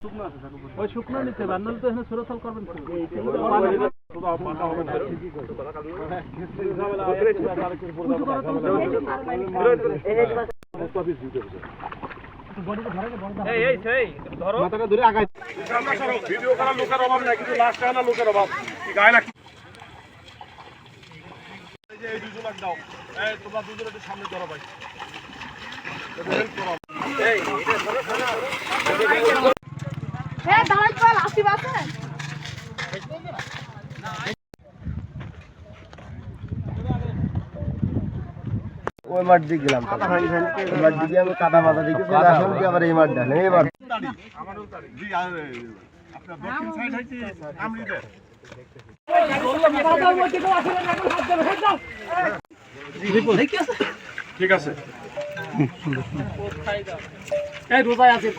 ওই শুকনো নিতে হবে, আর নাহলে তো এখানে সুরসাল করবেন ভিডিও করার লোকের অভাব নাই, কিন্তু লাস্ট টাইম লোকের অভাব গায়ে না। এই 2 লাখ দাও, তোমরা দুজন একটু সামনে ধরো ভাই। ওই মাঠ দিয়ে গেলাম, মাঠ দিকে আমি কাদা মাথা দিকে আসলাম, আবার এই মাঠ দেখলাম। এবার ঠিক আছে, রোজায় আছে